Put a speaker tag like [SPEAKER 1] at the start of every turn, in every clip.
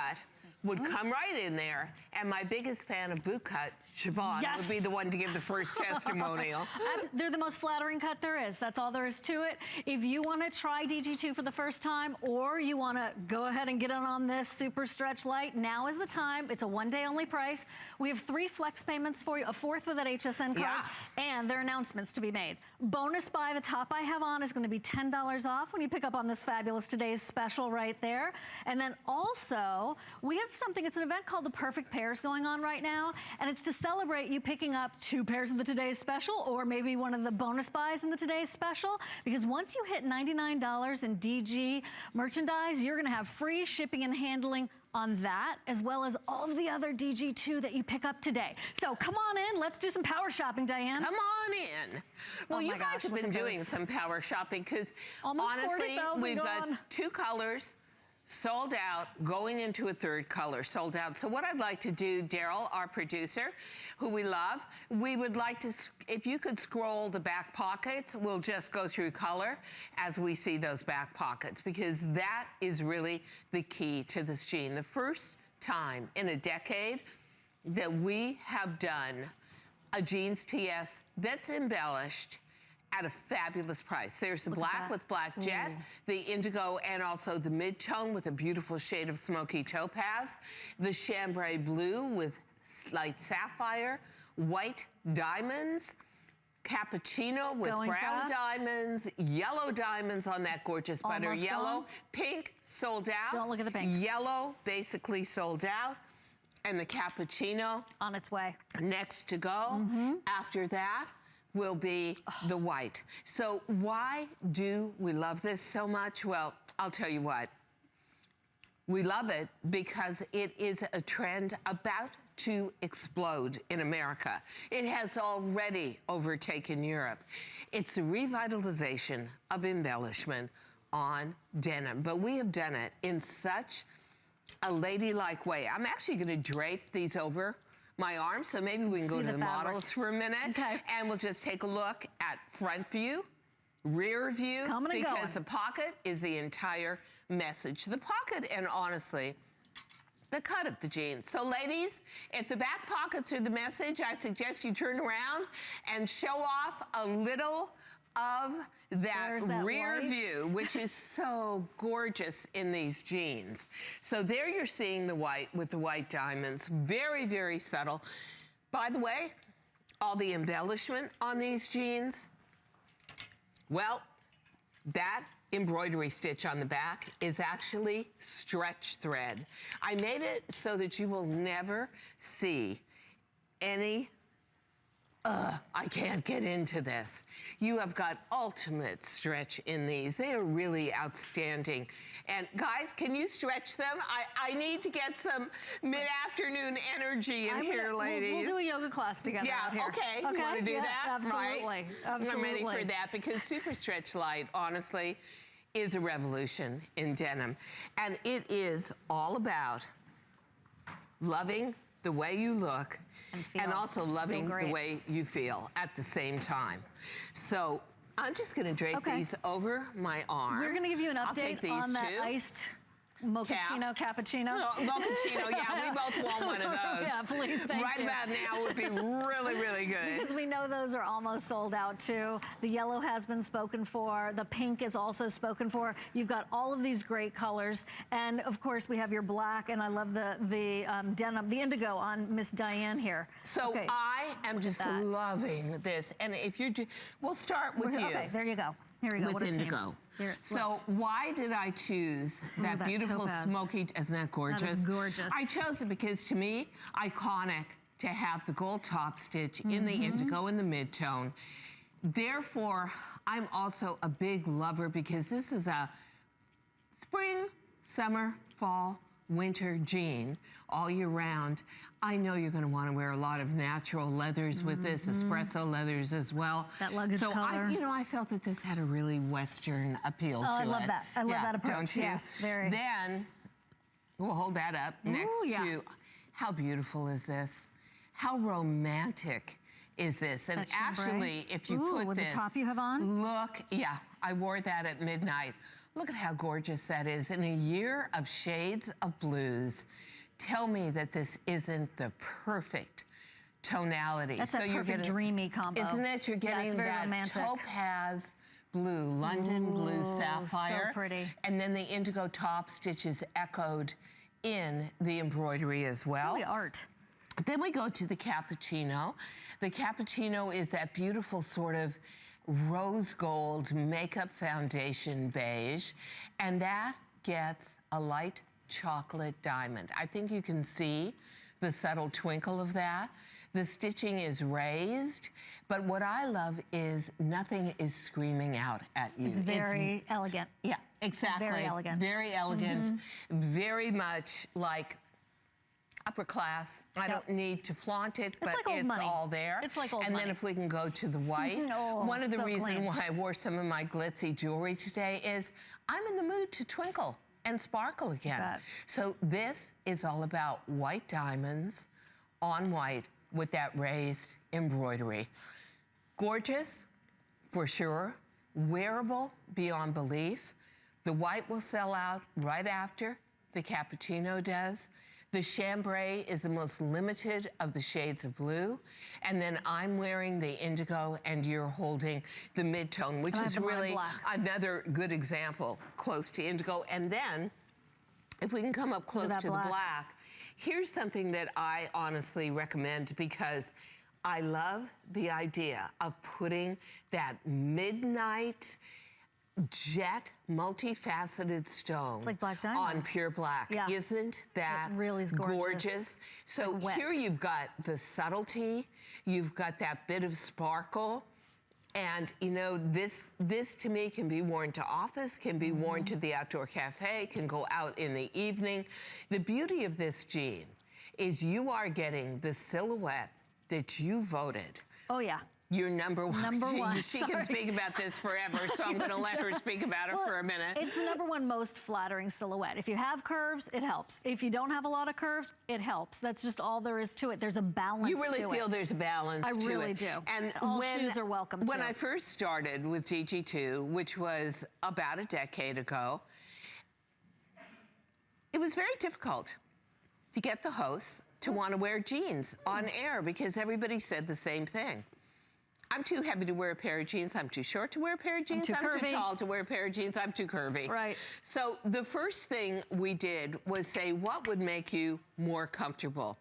[SPEAKER 1] BootCut would come right in there, and my biggest fan of BootCut, Siobhan, would be the one to give the first testimonial.
[SPEAKER 2] They're the most flattering cut there is. That's all there is to it. If you want to try DG2 for the first time, or you want to go ahead and get on this SuperStretch Lite, now is the time. It's a one-day only price. We have 3 flex payments for you, a 4th with that HSN card, and there are announcements to be made. Bonus buy, the top I have on is going to be $10 off when you pick up on this fabulous today's special right there. And then also, we have something, it's an event called the Perfect Pairs going on right now, and it's to celebrate you picking up 2 pairs of the today's special, or maybe one of the bonus buys in the today's special, because once you hit $99 in DG merchandise, you're gonna have free shipping and handling on that, as well as all of the other DG2 that you pick up today. So come on in, let's do some power shopping, Diane.
[SPEAKER 1] Come on in. Well, you guys have been doing some power shopping, because honestly, we've got 2 colors, sold out, going into a 3rd color, sold out. So what I'd like to do, Daryl, our producer, who we love, we would like to, if you could scroll the back pockets, we'll just go through color as we see those back pockets, because that is really the key to this jean. The first time in a decade that we have done a jeans TS that's embellished at a fabulous price. There's the black with black jet, the indigo, and also the mid-tone with a beautiful shade of smoky topaz, the chambray blue with light sapphire, white diamonds, cappuccino with brown diamonds, yellow diamonds on that gorgeous butter yellow, pink sold out.
[SPEAKER 2] Don't look at the pink.
[SPEAKER 1] Yellow basically sold out. And the cappuccino
[SPEAKER 2] on its way.
[SPEAKER 1] Next to go. After that will be the white. So why do we love this so much? Well, I'll tell you what. We love it because it is a trend about to explode in America. It has already overtaken Europe. It's the revitalization of embellishment on denim, but we have done it in such a ladylike way. I'm actually gonna drape these over my arm, so maybe we can go to the models for a minute, and we'll just take a look at front view, rear view, because the pocket is the entire message. The pocket, and honestly, the cut of the jeans. So ladies, if the back pockets are the message, I suggest you turn around and show off a little of that rear view, which is so gorgeous in these jeans. So there you're seeing the white with the white diamonds. Very, very subtle. By the way, all the embellishment on these jeans, well, that embroidery stitch on the back is actually stretch thread. I made it so that you will never see any I can't get into this. You have got ultimate stretch in these. They are really outstanding. And guys, can you stretch them? I need to get some mid-afternoon energy in here, ladies.
[SPEAKER 2] We'll do a yoga class together out here.
[SPEAKER 1] Okay. You want to do that?
[SPEAKER 2] Absolutely.
[SPEAKER 1] Right?
[SPEAKER 2] Absolutely.
[SPEAKER 1] I'm ready for that, because SuperStretch Lite, honestly, is a revolution in denim. And it is all about loving the way you look and also loving the way you feel at the same time. So I'm just gonna drape these over my arm.
[SPEAKER 2] We're gonna give you an update on that iced mochaccino, cappuccino.
[SPEAKER 1] No, mochaccino, yeah, we both want one of those.
[SPEAKER 2] Yeah, please, thank you.
[SPEAKER 1] Right about now would be really, really good.
[SPEAKER 2] Because we know those are almost sold out too. The yellow has been spoken for. The pink is also spoken for. You've got all of these great colors. And of course we have your black, and I love the denim, the indigo on Miss Diane here.
[SPEAKER 1] So I am just loving this. And if you're, we'll start with you.
[SPEAKER 2] Okay, there you go. Here we go.
[SPEAKER 1] With indigo. Here, so why did I choose that beautiful smoky, isn't that gorgeous?
[SPEAKER 2] That is gorgeous.
[SPEAKER 1] I chose it because, to me, iconic to have the gold top stitch in the indigo in the mid-tone. Therefore, I'm also a big lover, because this is a spring, summer, fall, winter jean all year round. I know you're gonna wanna wear a lot of natural leathers with this, espresso leathers as well.
[SPEAKER 2] That luggage color.
[SPEAKER 1] I felt that this had a really Western appeal to it.
[SPEAKER 2] I love that. I love that approach.
[SPEAKER 1] Don't you?
[SPEAKER 2] Yes, very.
[SPEAKER 1] Then, we'll hold that up next to, how beautiful is this? How romantic is this? And actually, if you put
[SPEAKER 2] with
[SPEAKER 1] this,
[SPEAKER 2] the top you have on?
[SPEAKER 1] look, I wore that at midnight. Look at how gorgeous that is. In a year of shades of blues, tell me that this isn't the perfect tonality.
[SPEAKER 2] That's a perfect dreamy combo.
[SPEAKER 1] Isn't it? You're getting that romantic topaz blue, London blue sapphire.
[SPEAKER 2] So pretty.
[SPEAKER 1] And then the indigo top stitch is echoed in the embroidery as well.
[SPEAKER 2] It's really art.
[SPEAKER 1] Then we go to the cappuccino. The cappuccino is that beautiful sort of rose gold makeup foundation beige, and that gets a light chocolate diamond. I think you can see the subtle twinkle of that. The stitching is raised, but what I love is nothing is screaming out at you.
[SPEAKER 2] It's very elegant.
[SPEAKER 1] Yeah, exactly.
[SPEAKER 2] Very elegant.
[SPEAKER 1] Very elegant, very much like upper class. I don't need to flaunt it, but
[SPEAKER 2] like
[SPEAKER 1] it's all there.
[SPEAKER 2] It's like old
[SPEAKER 1] money. And then if we can go to the white, one of the reasons why I wore some of my glitzy jewelry today is I'm in the mood to twinkle and sparkle again. So this is all about white diamonds on white with that raised embroidery. Gorgeous, for sure. Wearable beyond belief. The white will sell out right after the cappuccino does. The chambray is the most limited of the shades of blue. And then I'm wearing the indigo and you're holding the mid-tone, which is really another good example close to indigo. And then if we can come up close to the black, here's something that I honestly recommend because I love the idea of putting that midnight jet multifaceted stone
[SPEAKER 2] like black diamonds
[SPEAKER 1] on pure black.
[SPEAKER 2] Yeah.
[SPEAKER 1] Isn't that
[SPEAKER 2] really is gorgeous?
[SPEAKER 1] So here you've got the subtlety, you've got that bit of sparkle, and you know, this to me can be worn to office, can be worn to the outdoor cafe, can go out in the evening. The beauty of this jean is you are getting the silhouette that you voted.
[SPEAKER 2] Oh yeah.
[SPEAKER 1] Your number one.
[SPEAKER 2] Number one.
[SPEAKER 1] She can speak about this forever, so I'm going to let her speak about it for a minute.
[SPEAKER 2] It's the number one most flattering silhouette. If you have curves, it helps. If you don't have a lot of curves, it helps. That's just all there is to it. There's a balance to it.
[SPEAKER 1] You really feel there's a balance to it.
[SPEAKER 2] I really do.
[SPEAKER 1] And
[SPEAKER 2] all shoes are welcome
[SPEAKER 1] When I first started with DG2, which was about a decade ago, it was very difficult to get the hosts to want to wear jeans on air because everybody said the same thing. I'm too heavy to wear a pair of jeans. I'm too short to wear a pair of jeans. I'm too tall to wear a pair of jeans. I'm too curvy.
[SPEAKER 2] Right.
[SPEAKER 1] So the first thing we did was say, what would make you more comfortable?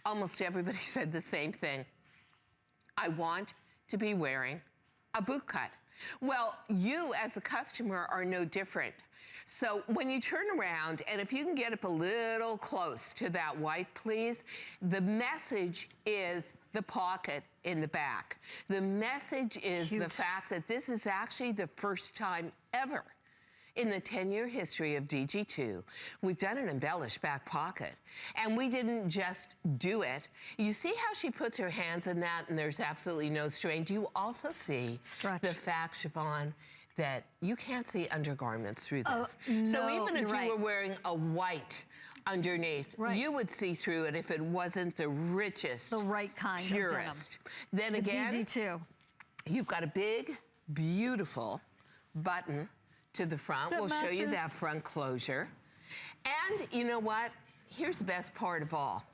[SPEAKER 1] Almost everybody said the same thing. I want to be wearing a boot cut. Well, you as a customer are no different. So when you turn around, and if you can get up a little close to that white, please, the message is the pocket in the back. The message is the fact that this is actually the first time ever in the 10-year history of DG2, we've done an embellished back pocket. And we didn't just do it. You see how she puts her hands in that and there's absolutely no strain? Do you also see the fact, Siobhan, that you can't see undergarments through this? So even if you were wearing a white underneath, you would see through it if it wasn't the richest, purest. Then again,
[SPEAKER 2] DG2.
[SPEAKER 1] You've got a big, beautiful button to the front. We'll show you that front closure. And you know what? Here's the best part of all.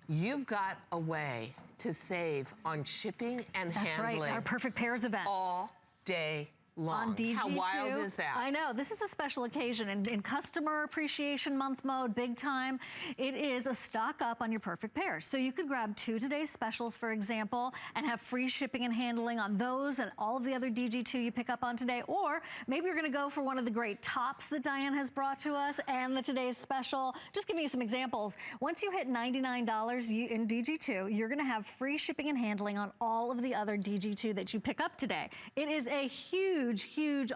[SPEAKER 1] You've got a way to save on shipping and handling.
[SPEAKER 2] That's right, our Perfect Pairs event.
[SPEAKER 1] All day long.
[SPEAKER 2] On DG2.
[SPEAKER 1] How wild is that?
[SPEAKER 2] I know, this is a special occasion in Customer Appreciation Month mode, big time. It is a stock up on your perfect pairs. So you could grab 2 today's specials, for example, and have free shipping and handling on those and all of the other DG2 you pick up on today. Or maybe you're gonna go for one of the great tops that Diane has brought to us and the today's special. Just giving you some examples. Once you hit $99 in DG2, you're gonna have free shipping and handling on all of the other DG2 that you pick up today. It is a huge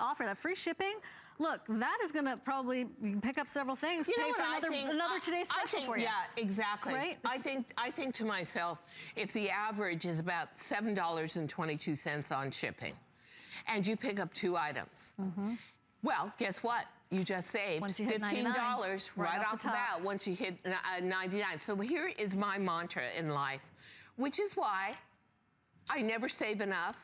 [SPEAKER 2] offer. That free shipping, look, that is going to probably, you can pick up several things,
[SPEAKER 1] you
[SPEAKER 2] pay for another today's special for you.
[SPEAKER 1] Yeah, exactly.
[SPEAKER 2] Right?
[SPEAKER 1] I think to myself, if the average is about $7.22 on shipping, and you pick up 2 items, well, guess what? You just saved $15 right off the bat once you hit 99. So here is my mantra in life, which is why I never save enough.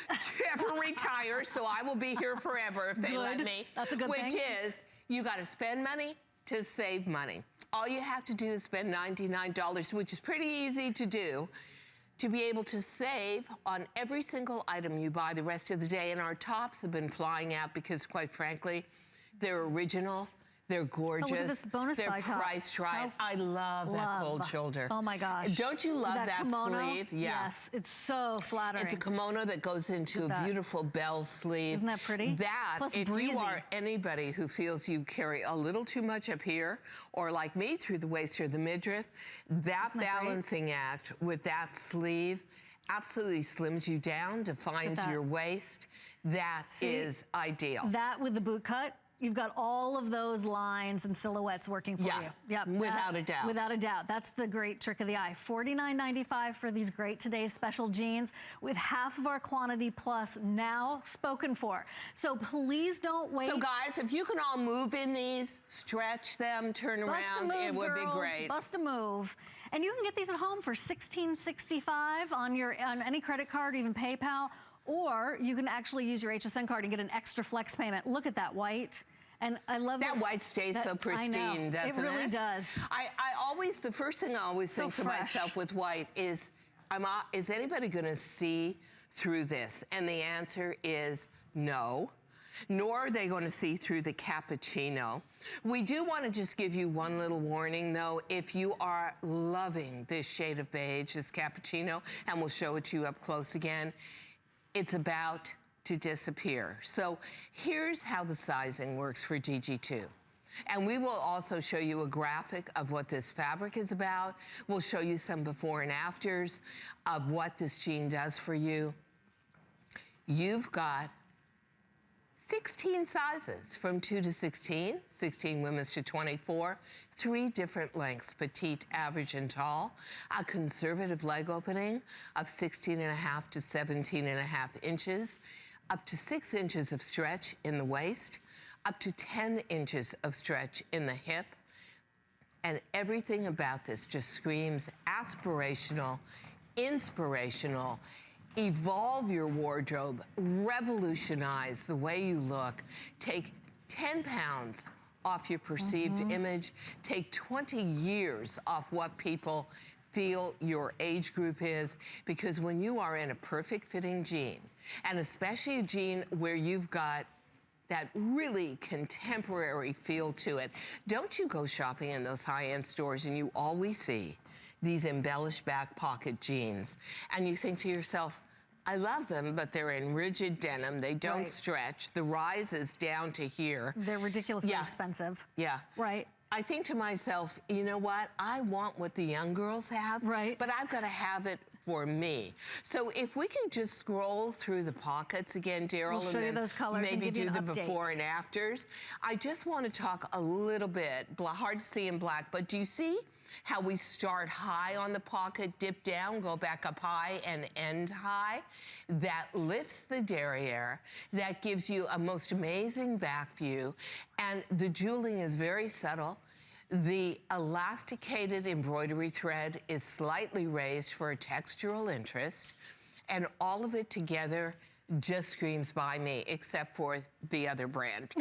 [SPEAKER 1] to ever retire, so I will be here forever if they let me.
[SPEAKER 2] That's a good thing.
[SPEAKER 1] Which is, you got to spend money to save money. All you have to do is spend $99, which is pretty easy to do, to be able to save on every single item you buy the rest of the day. And our tops have been flying out because, quite frankly, they're original. They're gorgeous.
[SPEAKER 2] Oh, look at this bonus
[SPEAKER 1] They're
[SPEAKER 2] buy top.
[SPEAKER 1] priced right. I love that cold shoulder.
[SPEAKER 2] Oh my gosh.
[SPEAKER 1] Don't you love that
[SPEAKER 2] kimono?
[SPEAKER 1] sleeve? Yeah.
[SPEAKER 2] Yes, it's so flattering.
[SPEAKER 1] It's a kimono that goes into a beautiful bell sleeve.
[SPEAKER 2] Isn't that pretty?
[SPEAKER 1] That,
[SPEAKER 2] plus
[SPEAKER 1] if
[SPEAKER 2] breezy.
[SPEAKER 1] you are anybody who feels you carry a little too much up here, or like me, through the waist or the midriff, that balancing act with that sleeve absolutely slims you down, defines your waist. That is ideal.
[SPEAKER 2] That with the boot cut, you've got all of those lines and silhouettes working for you. Yep,
[SPEAKER 1] without a doubt.
[SPEAKER 2] Without a doubt. That's the great trick of the eye. $49.95 for these great today's special jeans with half of our quantity plus now spoken for. So please don't wait.
[SPEAKER 1] So guys, if you can all move in these, stretch them, turn around, it would be great.
[SPEAKER 2] Bust a move. And you can get these at home for $16.65 on any credit card, even PayPal, or you can actually use your HSN card and get an extra flex payment. Look at that white. And I love
[SPEAKER 1] that white stays so pristine, doesn't it?
[SPEAKER 2] It really does.
[SPEAKER 1] The first thing I always think to myself with white is anybody gonna see through this? And the answer is no. Nor are they going to see through the cappuccino. We do want to just give you one little warning, though. If you are loving this shade of beige, this cappuccino, and we'll show it to you up close again, it's about to disappear. So here's how the sizing works for DG2. And we will also show you a graphic of what this fabric is about. We'll show you some before and afters of what this jean does for you. You've got 16 sizes from 2 to 16, 16 women's to 24, 3 different lengths, petite, average, and tall, a conservative leg opening of 16.5 to 17.5 inches, up to 6 inches of stretch in the waist, up to 10 inches of stretch in the hip, and everything about this just screams aspirational, inspirational. Evolve your wardrobe, revolutionize the way you look, take 10 pounds off your perceived image, take 20 years off what people feel your age group is, because when you are in a perfect fitting jean, and especially a jean where you've got that really contemporary feel to it, don't you go shopping in those high-end stores and you always see these embellished back pocket jeans. And you think to yourself, I love them, but they're in rigid denim. They don't stretch. The rise is down to here.
[SPEAKER 2] They're ridiculously expensive.
[SPEAKER 1] Yeah.
[SPEAKER 2] Right.
[SPEAKER 1] I think to myself, you know what? I want what the young girls have, but I've got to have it for me. So if we can just scroll through the pockets again, Daryl,
[SPEAKER 2] we'll show you those colors
[SPEAKER 1] maybe
[SPEAKER 2] and give you
[SPEAKER 1] do
[SPEAKER 2] an
[SPEAKER 1] the
[SPEAKER 2] update.
[SPEAKER 1] Before and afters. I just want to talk a little bit, hard to see in black, but do you see how we start high on the pocket, dip down, go back up high, and end high? That lifts the derriere, that gives you a most amazing back view, and the jeweling is very subtle. The elasticated embroidery thread is slightly raised for a textural interest, and all of it together just screams by me, except for the other brand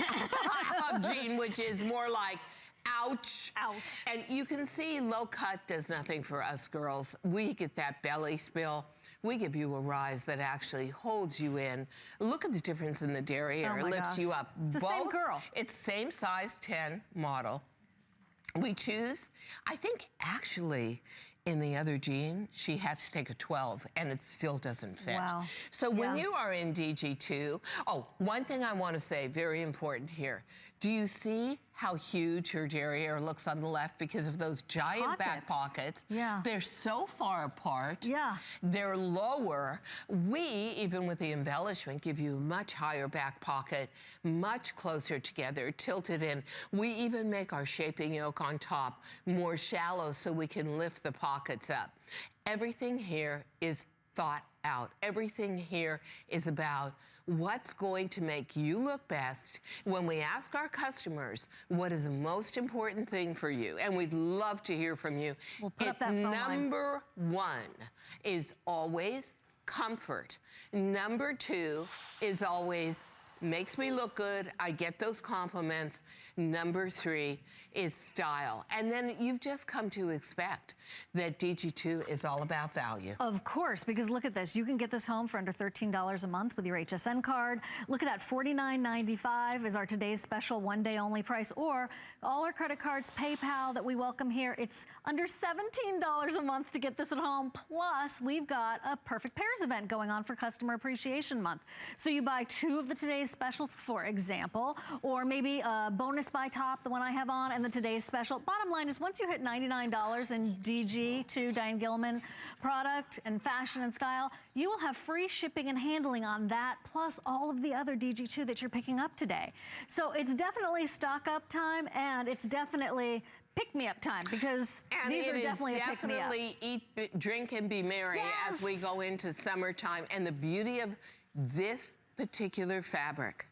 [SPEAKER 1] of jean, which is more like, ouch.
[SPEAKER 2] Ouch.
[SPEAKER 1] And you can see low cut does nothing for us girls. We get that belly spill. We give you a rise that actually holds you in. Look at the difference in the derriere. It lifts you up.
[SPEAKER 2] It's the same girl.
[SPEAKER 1] It's same size 10 model. We choose, I think actually, in the other jean, she had to take a 12, and it still doesn't fit.
[SPEAKER 2] Wow.
[SPEAKER 1] So when you are in DG2, one thing I want to say, very important here. Do you see how huge her derriere looks on the left because of those giant back pockets?
[SPEAKER 2] Yeah.
[SPEAKER 1] They're so far apart.
[SPEAKER 2] Yeah.
[SPEAKER 1] They're lower. We, even with the embellishment, give you a much higher back pocket, much closer together, tilted in. We even make our shaping yoke on top more shallow so we can lift the pockets up. Everything here is thought out. Everything here is about what's going to make you look best. When we ask our customers what is the most important thing for you, and we'd love to hear from you,
[SPEAKER 2] we'll put up that phone line.
[SPEAKER 1] Number one is always comfort. Number 2 is always makes me look good. I get those compliments. Number 3 is style. And then you've just come to expect that DG2 is all about value.
[SPEAKER 2] Of course, because look at this. You can get this home for under $13 a month with your HSN card. Look at that, $49.95 is our today's special one-day only price, or all our credit cards, PayPal that we welcome here. It's under $17 a month to get this at home. Plus, we've got a Perfect Pairs event going on for Customer Appreciation Month. So you buy 2 of the today's specials, for example, or maybe a bonus buy top, the one I have on, and the today's special. Bottom line is, once you hit $99 in DG2, Diane Gilman product and fashion and style, you will have free shipping and handling on that, plus all of the other DG2 that you're picking up today. So it's definitely stock up time, and it's definitely pick-me-up time, because these are definitely a pick-me-up.
[SPEAKER 1] Definitely eat, drink, and be merry as we go into summertime. And the beauty of this particular fabric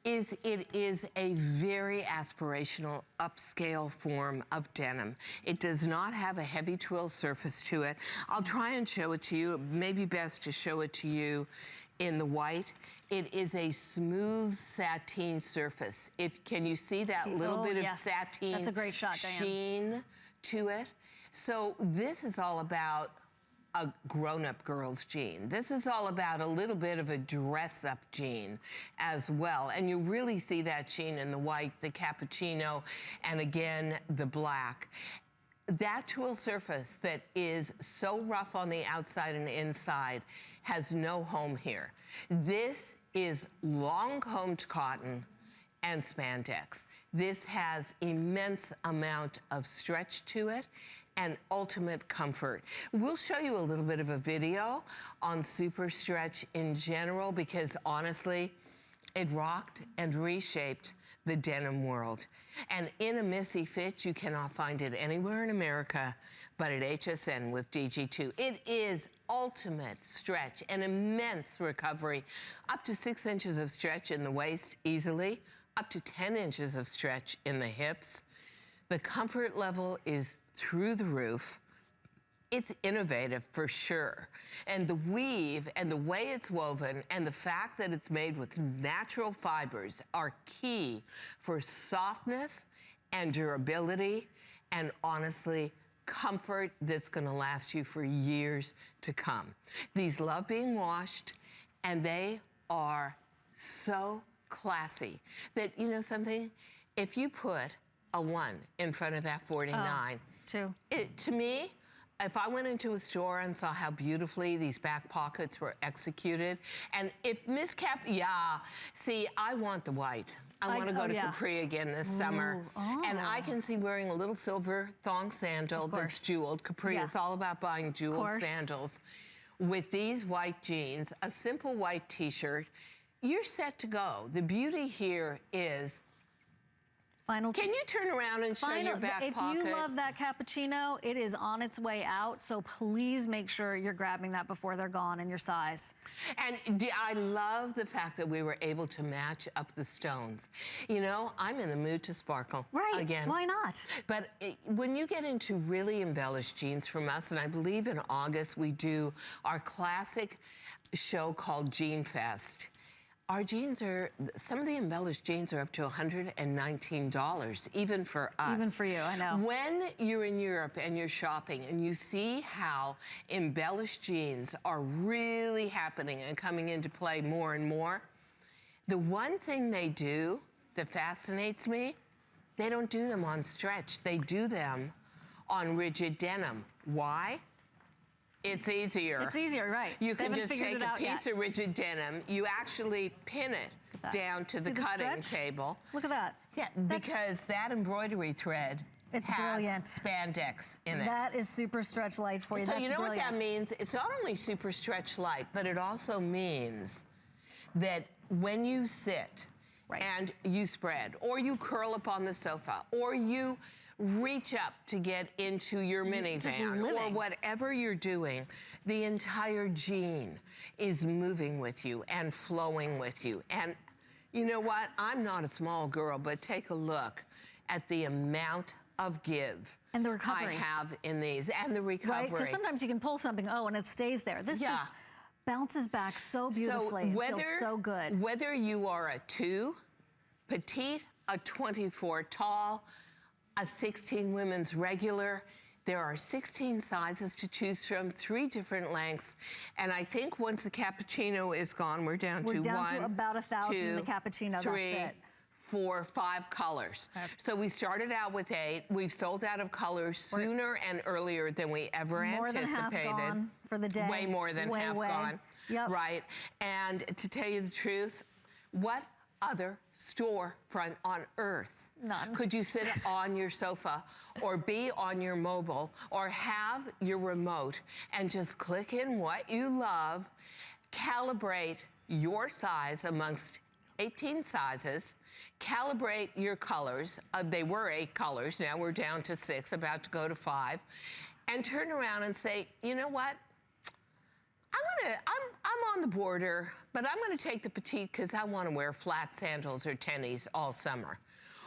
[SPEAKER 1] is it is a very aspirational upscale form of denim. It does not have a heavy twill surface to it. I'll try and show it to you. It may be best to show it to you in the white. It is a smooth sateen surface. Can you see that little bit of sateen
[SPEAKER 2] That's a great shot, Diane.
[SPEAKER 1] sheen to it? So this is all about a grown-up girl's jean. This is all about a little bit of a dress-up jean as well. And you really see that sheen in the white, the cappuccino, and again, the black. That twill surface that is so rough on the outside and inside has no home here. This is long-combed cotton and spandex. This has immense amount of stretch to it and ultimate comfort. We'll show you a little bit of a video on SuperStretch in general, because honestly, it rocked and reshaped the denim world. And in a Missy fit, you cannot find it anywhere in America but at HSN with DG2. It is ultimate stretch, an immense recovery, up to 6 inches of stretch in the waist easily, up to 10 inches of stretch in the hips. The comfort level is through the roof. It's innovative for sure. And the weave and the way it's woven and the fact that it's made with natural fibers are key for softness and durability and honestly, comfort that's gonna last you for years to come. These love being washed, and they are so classy that, you know something, if you put a 1 in front of that 49, to me, if I went into a store and saw how beautifully these back pockets were executed, and if Miss Cap, see, I want the white. I want to go to Capri again this summer. And I can see wearing a little silver thong sandal that's jeweled. Capri is all about buying jeweled sandals. With these white jeans, a simple white t-shirt, you're set to go. The beauty here is, can you turn around and show your back pocket?
[SPEAKER 2] If you love that cappuccino, it is on its way out, so please make sure you're grabbing that before they're gone in your size.
[SPEAKER 1] And I love the fact that we were able to match up the stones. You know, I'm in the mood to sparkle again.
[SPEAKER 2] Why not?
[SPEAKER 1] But when you get into really embellished jeans from us, and I believe in August we do our classic show called Jean Fest. Our jeans are, some of the embellished jeans are up to $119, even for us.
[SPEAKER 2] Even for you, I know.
[SPEAKER 1] When you're in Europe and you're shopping and you see how embellished jeans are really happening and coming into play more and more, the one thing they do that fascinates me, they don't do them on stretch. They do them on rigid denim. Why? It's easier.
[SPEAKER 2] It's easier, right.
[SPEAKER 1] You can just take a piece of rigid denim, you actually pin it down to the cutting table.
[SPEAKER 2] Look at that.
[SPEAKER 1] Yeah, because that embroidery thread has spandex in it.
[SPEAKER 2] That is SuperStretch Lite for you.
[SPEAKER 1] So you know what that means? It's not only SuperStretch Lite, but it also means that when you sit and you spread, or you curl up on the sofa, or you reach up to get into your minivan or whatever you're doing, the entire jean is moving with you and flowing with you. And you know what? I'm not a small girl, but take a look at the amount of give
[SPEAKER 2] and the recovery
[SPEAKER 1] I have in these, and the recovery.
[SPEAKER 2] Right, because sometimes you can pull something, and it stays there. This just bounces back so beautifully.
[SPEAKER 1] So
[SPEAKER 2] It feels so good.
[SPEAKER 1] whether you are a 2, petite, a 24 tall, a 16 women's regular, there are 16 sizes to choose from, 3 different lengths. And I think once the cappuccino is gone, we're down to
[SPEAKER 2] about 1,000 in the cappuccino,
[SPEAKER 1] 3,
[SPEAKER 2] that's it.
[SPEAKER 1] 4, 5 colors.
[SPEAKER 2] Okay.
[SPEAKER 1] So we started out with 8. We've sold out of colors sooner and earlier than we ever
[SPEAKER 2] More than
[SPEAKER 1] anticipated.
[SPEAKER 2] half gone for the day.
[SPEAKER 1] Way more than half gone.
[SPEAKER 2] Yep.
[SPEAKER 1] Right. And to tell you the truth, what other storefront on earth
[SPEAKER 2] None.
[SPEAKER 1] could you sit on your sofa or be on your mobile or have your remote and just click in what you love, calibrate your size amongst 18 sizes, calibrate your colors. They were 8 colors. Now we're down to 6, about to go to 5. And turn around and say, you know what? I'm on the border, but I'm gonna take the petite because I want to wear flat sandals or tennies all summer.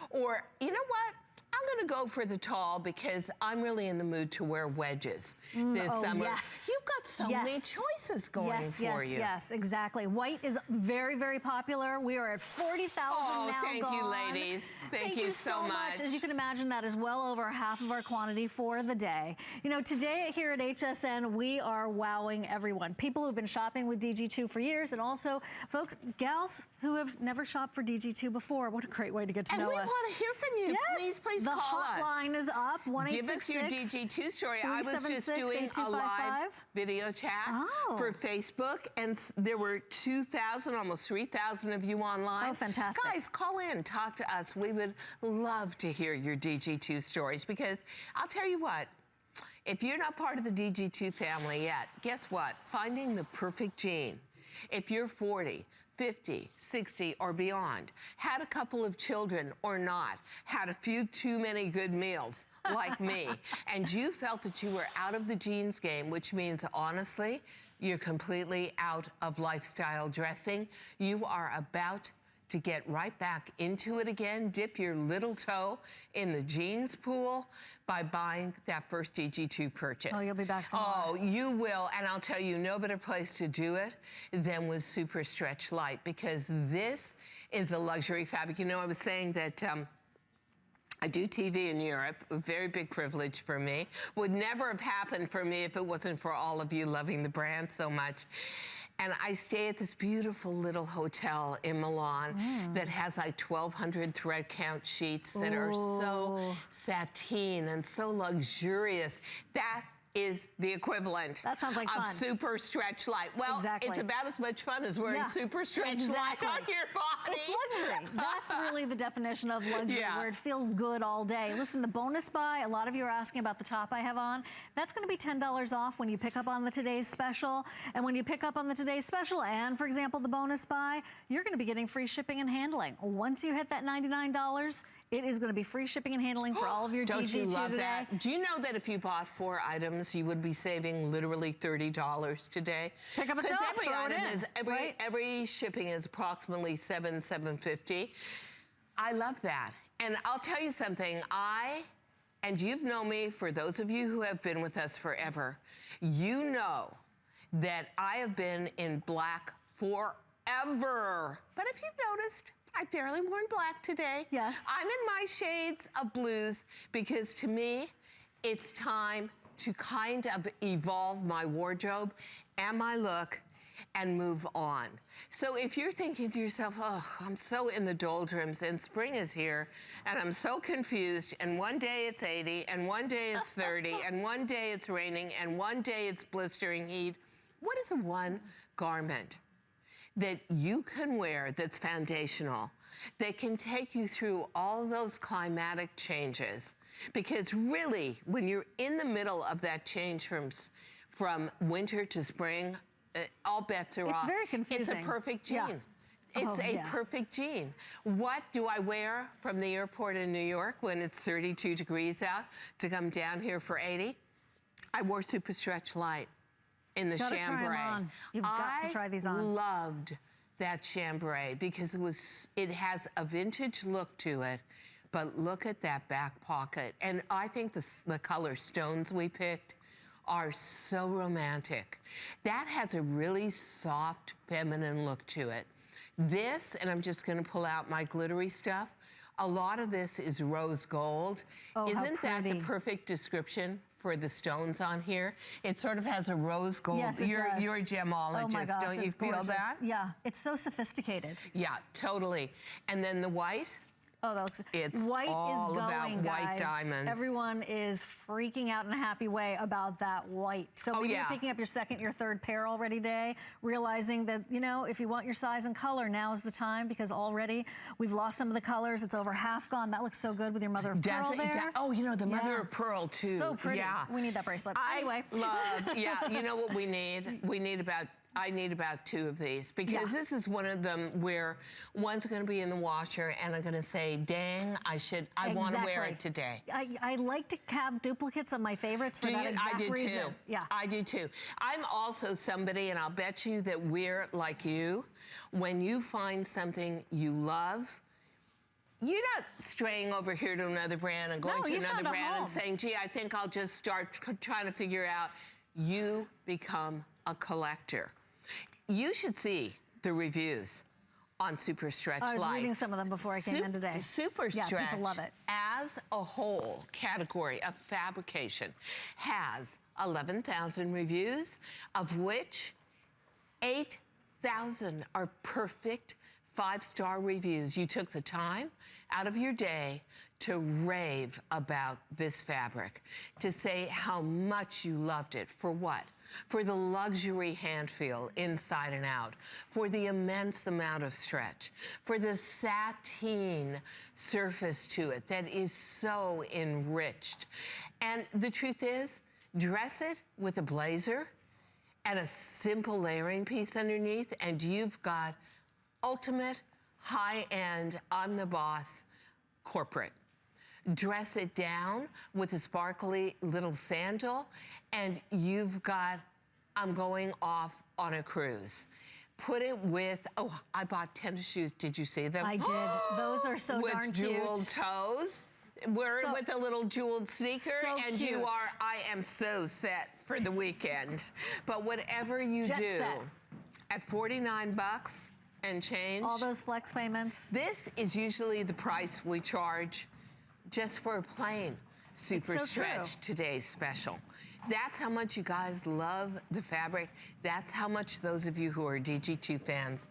[SPEAKER 1] Or, you know what? I'm gonna go for the tall because I'm really in the mood to wear wedges this summer.
[SPEAKER 2] Yes.
[SPEAKER 1] You've got so many choices going for you.
[SPEAKER 2] Yes, exactly. White is very, very popular. We are at 40,000 now
[SPEAKER 1] thank you,
[SPEAKER 2] gone.
[SPEAKER 1] ladies. Thank you so much.
[SPEAKER 2] As you can imagine, that is well over half of our quantity for the day. You know, today here at HSN, we are wowing everyone. People who've been shopping with DG2 for years, and also folks, gals who have never shopped for DG2 before. What a great way to get to know us.
[SPEAKER 1] And we want to hear from you.
[SPEAKER 2] Yes.
[SPEAKER 1] Please
[SPEAKER 2] the
[SPEAKER 1] call us.
[SPEAKER 2] The hotline is up, 1-866.
[SPEAKER 1] Give us your DG2 story. I was just doing a live video chat for Facebook, and there were 2,000, almost 3,000 of you online.
[SPEAKER 2] Oh, fantastic.
[SPEAKER 1] Guys, call in, talk to us. We would love to hear your DG2 stories, because I'll tell you what, if you're not part of the DG2 family yet, guess what? Finding the perfect jean. If you're 40, 50, 60, or beyond, had a couple of children or not, had a few too many good meals, like me, and you felt that you were out of the jeans game, which means, honestly, you're completely out of lifestyle dressing, you are about to get right back into it again, dip your little toe in the jeans pool by buying that first DG2 purchase.
[SPEAKER 2] Oh, you'll be back for more.
[SPEAKER 1] Oh, you will, and I'll tell you, no better place to do it than with SuperStretch Lite, because this is a luxury fabric. You know, I was saying that I do TV in Europe, a very big privilege for me. Would never have happened for me if it wasn't for all of you loving the brand so much. And I stay at this beautiful little hotel in Milan that has like 1,200 thread count sheets that are so sateen and so luxurious. That is the equivalent
[SPEAKER 2] that sounds like
[SPEAKER 1] of
[SPEAKER 2] fun.
[SPEAKER 1] SuperStretch Lite. Well, it's about as much fun as wearing SuperStretch Lite on your body.
[SPEAKER 2] It's luxury. That's really the definition of luxury, where it feels good all day. Listen, the bonus buy, a lot of you are asking about the top I have on. That's going to be $10 off when you pick up on the today's special. And when you pick up on the today's special and, for example, the bonus buy, you're going to be getting free shipping and handling. Once you hit that $99, it is going to be free shipping and handling for all of your DG2
[SPEAKER 1] Don't you love
[SPEAKER 2] today.
[SPEAKER 1] that? Do you know that if you bought 4 items, you would be saving literally $30 today?
[SPEAKER 2] Pick up a top,
[SPEAKER 1] every
[SPEAKER 2] throw it
[SPEAKER 1] item
[SPEAKER 2] in,
[SPEAKER 1] is every shipping is approximately $7.50. I love that. And I'll tell you something, and you've known me, for those of you who have been with us forever, you know that I have been in black forever. But if you've noticed, I've barely worn black today.
[SPEAKER 2] Yes.
[SPEAKER 1] I'm in my shades of blues because, to me, it's time to kind of evolve my wardrobe and my look and move on. So if you're thinking to yourself, oh, I'm so in the doldrums and spring is here and I'm so confused, and one day it's 80 and one day it's 30 and one day it's raining and one day it's blistering heat, what is the one garment that you can wear that's foundational, that can take you through all those climatic changes? Because really, when you're in the middle of that change from winter to spring, all bets are off.
[SPEAKER 2] It's very confusing.
[SPEAKER 1] It's a perfect jean.
[SPEAKER 2] Yeah.
[SPEAKER 1] It's a perfect jean. What do I wear from the airport in New York when it's 32 degrees out to come down here for 80? I wore SuperStretch Lite in the chambray.
[SPEAKER 2] Try them on. You've got to try these on.
[SPEAKER 1] I loved that chambray because it has a vintage look to it, but look at that back pocket. And I think the color stones we picked are so romantic. That has a really soft, feminine look to it. This, and I'm just gonna pull out my glittery stuff, a lot of this is rose gold.
[SPEAKER 2] Oh,
[SPEAKER 1] Isn't that the
[SPEAKER 2] pretty.
[SPEAKER 1] perfect description for the stones on here? It sort of has a rose gold.
[SPEAKER 2] Yes, it does.
[SPEAKER 1] You're a gemologist,
[SPEAKER 2] oh my gosh,
[SPEAKER 1] don't you
[SPEAKER 2] it's
[SPEAKER 1] feel
[SPEAKER 2] gorgeous.
[SPEAKER 1] that?
[SPEAKER 2] Yeah, it's so sophisticated.
[SPEAKER 1] Yeah, totally. And then the white,
[SPEAKER 2] Oh, that looks.
[SPEAKER 1] it's
[SPEAKER 2] white
[SPEAKER 1] all
[SPEAKER 2] is going,
[SPEAKER 1] about white
[SPEAKER 2] guys.
[SPEAKER 1] diamonds.
[SPEAKER 2] Everyone is freaking out in a happy way about that white. So maybe you're picking up your second, your third pair already today, realizing that, you know, if you want your size and color, now is the time, because already we've lost some of the colors. It's over half gone. That looks so good with your mother of pearl there.
[SPEAKER 1] Oh, you know, the mother of pearl too.
[SPEAKER 2] So pretty.
[SPEAKER 1] Yeah.
[SPEAKER 2] We need that bracelet. Anyway.
[SPEAKER 1] Yeah, you know what we need? I need about 2 of these, because this is one of them where one's gonna be in the washer and I'm gonna say, dang, I wanna wear it today.
[SPEAKER 2] I like to have duplicates of my favorites for that exact reason.
[SPEAKER 1] I do too.
[SPEAKER 2] Yeah.
[SPEAKER 1] I do too. I'm also somebody, and I'll bet you that we're like you, when you find something you love, you're not straying over here to another brand and going to another brand and saying, gee, I think I'll just start trying to figure out. You become a collector. You should see the reviews on SuperStretch Lite.
[SPEAKER 2] I was reading some of them before I came in today.
[SPEAKER 1] SuperStretch,
[SPEAKER 2] people love it.
[SPEAKER 1] as a whole category of fabrication, has 11,000 reviews, of which 8,000 are perfect 5-star reviews. You took the time out of your day to rave about this fabric, to say how much you loved it. For what? For the luxury hand feel inside and out, for the immense amount of stretch, for the sateen surface to it that is so enriched. And the truth is, dress it with a blazer and a simple layering piece underneath, and you've got ultimate, high-end, I'm the boss, corporate. Dress it down with a sparkly little sandal, and you've got, I'm going off on a cruise. Put it with, oh, I bought tennis shoes. Did you see them?
[SPEAKER 2] I did. Those are so darn cute.
[SPEAKER 1] With jeweled toes. Wear it with a little jeweled sneaker, and
[SPEAKER 2] cute.
[SPEAKER 1] you are, I am so set for the weekend. But whatever you do, at 49 bucks and change.
[SPEAKER 2] All those flex payments.
[SPEAKER 1] This is usually the price we charge just for a plain SuperStretch Today's Special. That's how much you guys love the fabric. That's how much those of you who are DG2 fans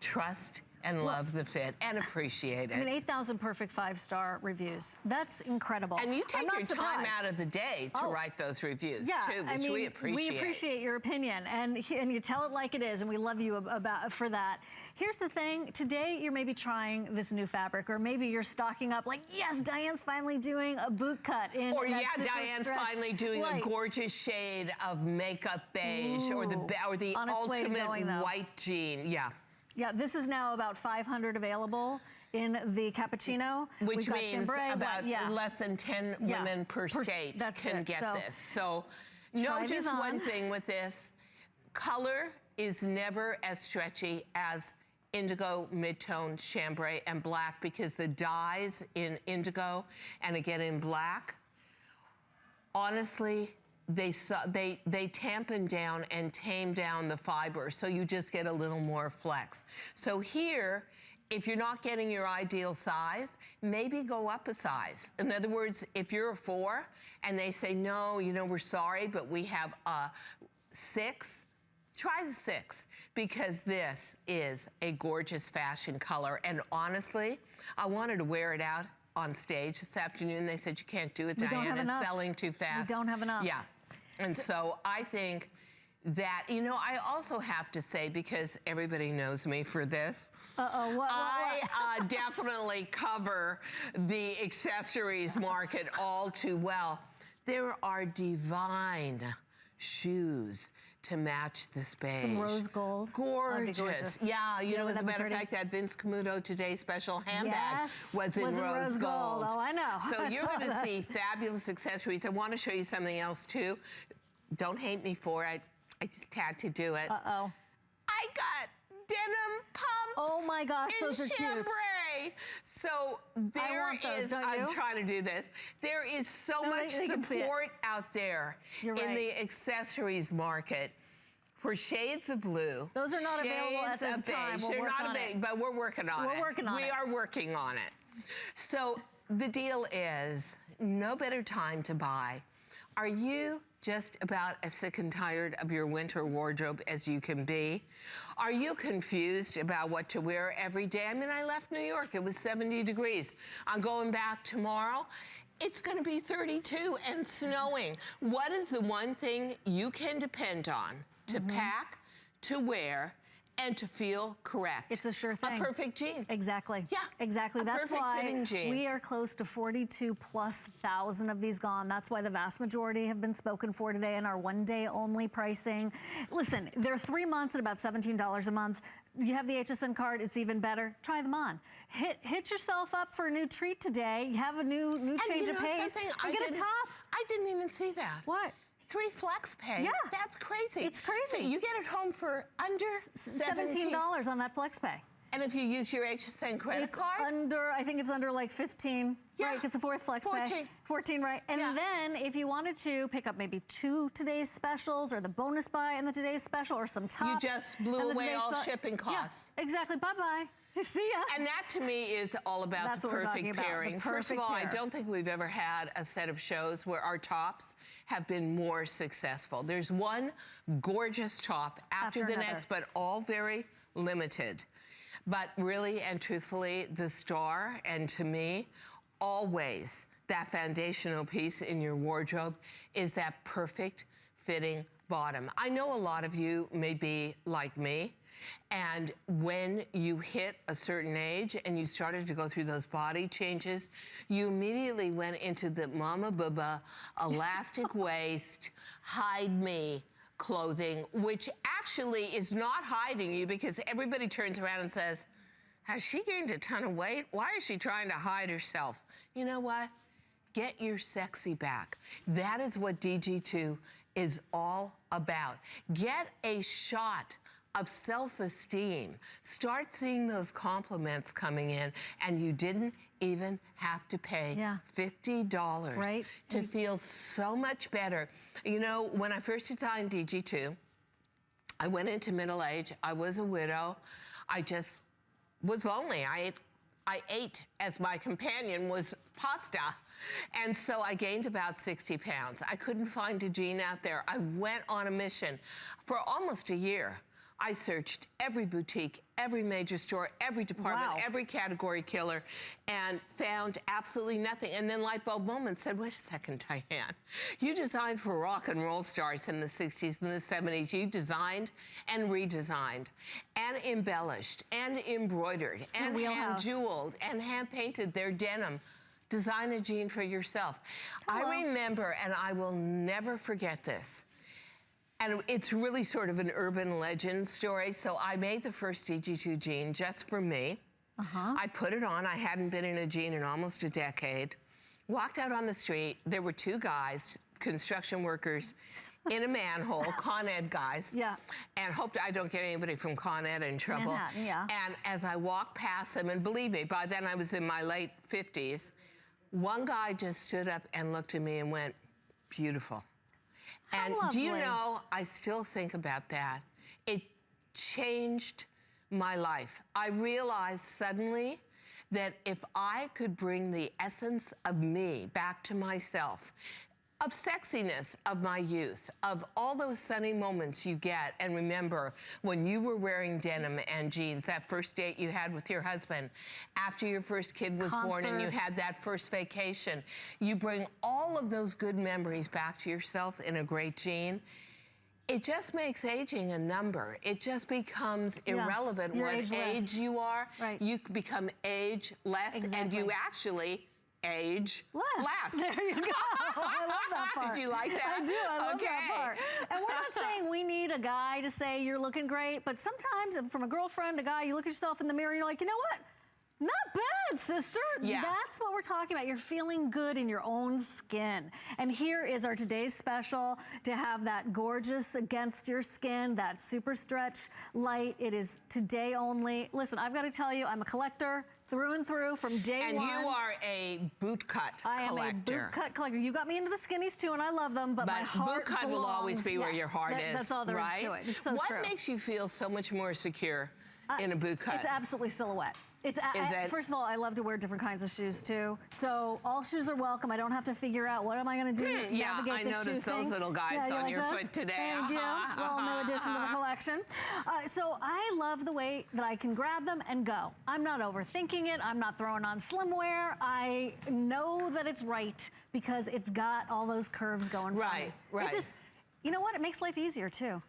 [SPEAKER 1] trust and love the fit and appreciate it.
[SPEAKER 2] I mean, 8,000 perfect 5-star reviews. That's incredible.
[SPEAKER 1] And you take your time
[SPEAKER 2] surprised.
[SPEAKER 1] out of the day to write those reviews too, which we appreciate.
[SPEAKER 2] We appreciate your opinion, and you tell it like it is, and we love you for that. Here's the thing, today you're maybe trying this new fabric, or maybe you're stocking up like, yes, Diane's finally doing a boot cut in
[SPEAKER 1] Or
[SPEAKER 2] that
[SPEAKER 1] Diane's finally doing a gorgeous shade of makeup beige, or the ultimate white jean.
[SPEAKER 2] Yeah, this is now about 500 available in the cappuccino.
[SPEAKER 1] Which means about less than 10 women per state can get this. So know just one thing with this. Color is never as stretchy as indigo, mid-tone, chambray, and black, because the dyes in indigo and again in black, honestly, they tampen down and tame down the fiber, so you just get a little more flex. So here, if you're not getting your ideal size, maybe go up a size. In other words, if you're a 4 and they say, no, you know, we're sorry, but we have a 6, try the 6, because this is a gorgeous fashion color. And honestly, I wanted to wear it out on stage this afternoon. They said, you can't do it, Diane, it's selling too fast.
[SPEAKER 2] We don't have enough.
[SPEAKER 1] Yeah. And so I think that, you know, I also have to say, because everybody knows me for this, I definitely cover the accessories market all too well. There are divine shoes to match this beige.
[SPEAKER 2] Some rose gold.
[SPEAKER 1] Gorgeous. Yeah, you know, as a matter of fact, that Vince Camuto Today Special handbag was in rose gold.
[SPEAKER 2] Oh, I know.
[SPEAKER 1] So you're going to see fabulous accessories. I want to show you something else, too. Don't hate me for it. I just had to do it.
[SPEAKER 2] Uh-oh.
[SPEAKER 1] I got denim pumps.
[SPEAKER 2] Oh my gosh, those are cute.
[SPEAKER 1] So there is, I'm trying to do this. There is so much support out there in the accessories market for shades of blue.
[SPEAKER 2] Those are not available at this time.
[SPEAKER 1] They're not available, but we're working on it.
[SPEAKER 2] We're working on it.
[SPEAKER 1] We are working on it. So the deal is, no better time to buy. Are you just about as sick and tired of your winter wardrobe as you can be? Are you confused about what to wear every day? I mean, I left New York, it was 70 degrees. I'm going back tomorrow. It's gonna be 32 and snowing. What is the one thing you can depend on to pack, to wear, and to feel correct?
[SPEAKER 2] It's a sure thing.
[SPEAKER 1] A perfect jean.
[SPEAKER 2] Exactly.
[SPEAKER 1] Yeah.
[SPEAKER 2] Exactly. That's why
[SPEAKER 1] jean.
[SPEAKER 2] we are close to 42,000+ of these gone. That's why the vast majority have been spoken for today in our one-day only pricing. Listen, they're 3 months at about $17 a month. You have the HSN card, it's even better. Try them on. Hit yourself up for a new treat today. You have a new change of pace. And get a top.
[SPEAKER 1] I didn't even see that.
[SPEAKER 2] What?
[SPEAKER 1] 3 flex pay.
[SPEAKER 2] Yeah.
[SPEAKER 1] That's crazy.
[SPEAKER 2] It's crazy.
[SPEAKER 1] So you get it home for under
[SPEAKER 2] $17 on that flex pay.
[SPEAKER 1] And if you use your HSN credit card?
[SPEAKER 2] I think it's under like 15, right? It's a 4th flex pay. 14, right? And then if you wanted to pick up maybe 2 today's specials or the bonus buy and the today's special or some tops.
[SPEAKER 1] You just blew away all shipping costs.
[SPEAKER 2] Yeah, exactly, bye-bye. See ya.
[SPEAKER 1] And that to me is all about the perfect pairing. First of all, I don't think we've ever had a set of shows where our tops have been more successful. There's one gorgeous top after the next, but all very limited. But really and truthfully, the star, and to me, always that foundational piece in your wardrobe is that perfect fitting bottom. I know a lot of you may be like me, and when you hit a certain age and you started to go through those body changes, you immediately went into the Mama Bubba elastic waist, hide me clothing, which actually is not hiding you because everybody turns around and says, has she gained a ton of weight? Why is she trying to hide herself? You know what? Get your sexy back. That is what DG2 is all about. Get a shot of self-esteem. Start seeing those compliments coming in, and you didn't even have to pay $50 to feel so much better. You know, when I first designed DG2, I went into middle age. I was a widow. I just was lonely. I ate as my companion was pasta. And so I gained about 60 pounds. I couldn't find a jean out there. I went on a mission. For almost a year, I searched every boutique, every major store, every department, every category killer, and found absolutely nothing. And then light bulb moment said, wait a second, Diane. You designed for rock and roll stars in the 60s and the 70s. You designed and redesigned and embellished and embroidered and hand jeweled and hand painted their denim. Design a jean for yourself. I remember, and I will never forget this, and it's really sort of an urban legend story. So I made the first DG2 jean just for me. I put it on. I hadn't been in a jean in almost a decade. Walked out on the street. There were 2 guys, construction workers, in a manhole, Con Ed guys. And hoped I don't get anybody from Con Ed in trouble. And as I walked past them, and believe me, by then I was in my late 50s, one guy just stood up and looked at me and went, beautiful. And do you know, I still think about that. It changed my life. I realized suddenly that if I could bring the essence of me back to myself, of sexiness of my youth, of all those sunny moments you get and remember when you were wearing denim and jeans, that first date you had with your husband, after your first kid was born and you had that first vacation, you bring all of those good memories back to yourself in a great jean. It just makes aging a number. It just becomes irrelevant what age you are. You become age less and you actually age less.
[SPEAKER 2] There you go. I love that part.
[SPEAKER 1] Did you like that?
[SPEAKER 2] I do. I love that part. And we're not saying we need a guy to say you're looking great, but sometimes from a girlfriend, a guy, you look at yourself in the mirror and you're like, you know what? Not bad, sister.
[SPEAKER 1] Yeah.
[SPEAKER 2] That's what we're talking about. You're feeling good in your own skin. And here is our today's special to have that gorgeous against your skin, that SuperStretch Lite. It is today only. Listen, I've got to tell you, I'm a collector through and through from day one.
[SPEAKER 1] And you are a bootcut collector.
[SPEAKER 2] I am a bootcut collector. You got me into the skinnies too, and I love them, but my heart
[SPEAKER 1] bootcut will always be where your heart is.
[SPEAKER 2] That's all there is to it. It's so true.
[SPEAKER 1] What makes you feel so much more secure in a bootcut?
[SPEAKER 2] It's absolutely silhouette. First of all, I love to wear different kinds of shoes too. So all shoes are welcome. I don't have to figure out what am I going to do to navigate this shoe thing.
[SPEAKER 1] I noticed those little guys on your foot today.
[SPEAKER 2] Thank you. Well, no addition to the collection. So I love the way that I can grab them and go. I'm not overthinking it. I'm not throwing on slim wear. I know that it's right because it's got all those curves going for me.
[SPEAKER 1] Right.
[SPEAKER 2] It's just, you know what? It makes life easier too.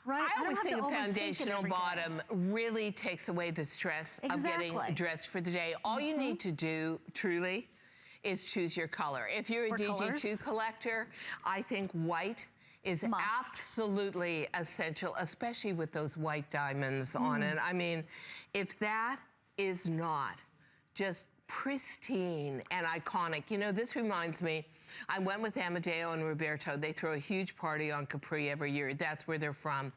[SPEAKER 2] Right?
[SPEAKER 1] I always think a foundational bottom really takes away the stress of getting dressed for the day. All you need to do, truly, is choose your color. If you're a DG2 collector, I think white is absolutely essential, especially with those white diamonds on it. I mean, if that is not just pristine and iconic. You know, this reminds me, I went with Amadeo and Roberto. They throw a huge party on Capri every year. That's where they're from.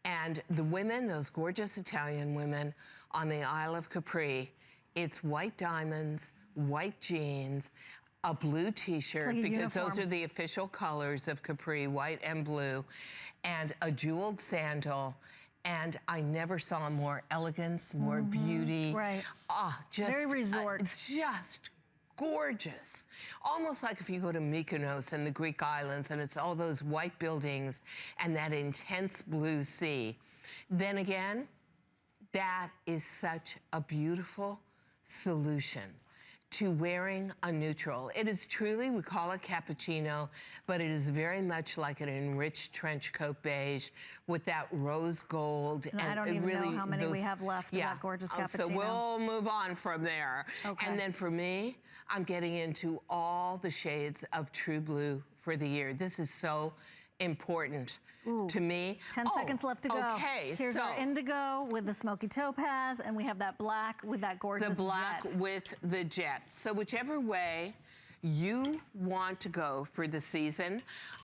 [SPEAKER 1] And the women, those gorgeous Italian women on the Isle of Capri, it's white diamonds, white jeans, a blue t-shirt, because those are the official colors of Capri, white and blue, and a jeweled sandal. And I never saw more elegance, more beauty.
[SPEAKER 2] Right.
[SPEAKER 1] Just
[SPEAKER 2] very resort.
[SPEAKER 1] Just gorgeous. Almost like if you go to Mykonos and the Greek islands and it's all those white buildings and that intense blue sea. Then again, that is such a beautiful solution to wearing a neutral. It is truly, we call it cappuccino, but it is very much like an enriched trench coat beige with that rose gold.
[SPEAKER 2] And I don't even know how many we have left of that gorgeous cappuccino.
[SPEAKER 1] So we'll move on from there.
[SPEAKER 2] Okay.
[SPEAKER 1] And then for me, I'm getting into all the shades of true blue for the year. This is so important to me.
[SPEAKER 2] 10 seconds left to go.
[SPEAKER 1] Okay,
[SPEAKER 2] here's our indigo with the smoky topaz, and we have that black with that gorgeous
[SPEAKER 1] the black
[SPEAKER 2] jet.
[SPEAKER 1] with the jet. So whichever way you want to go for the season,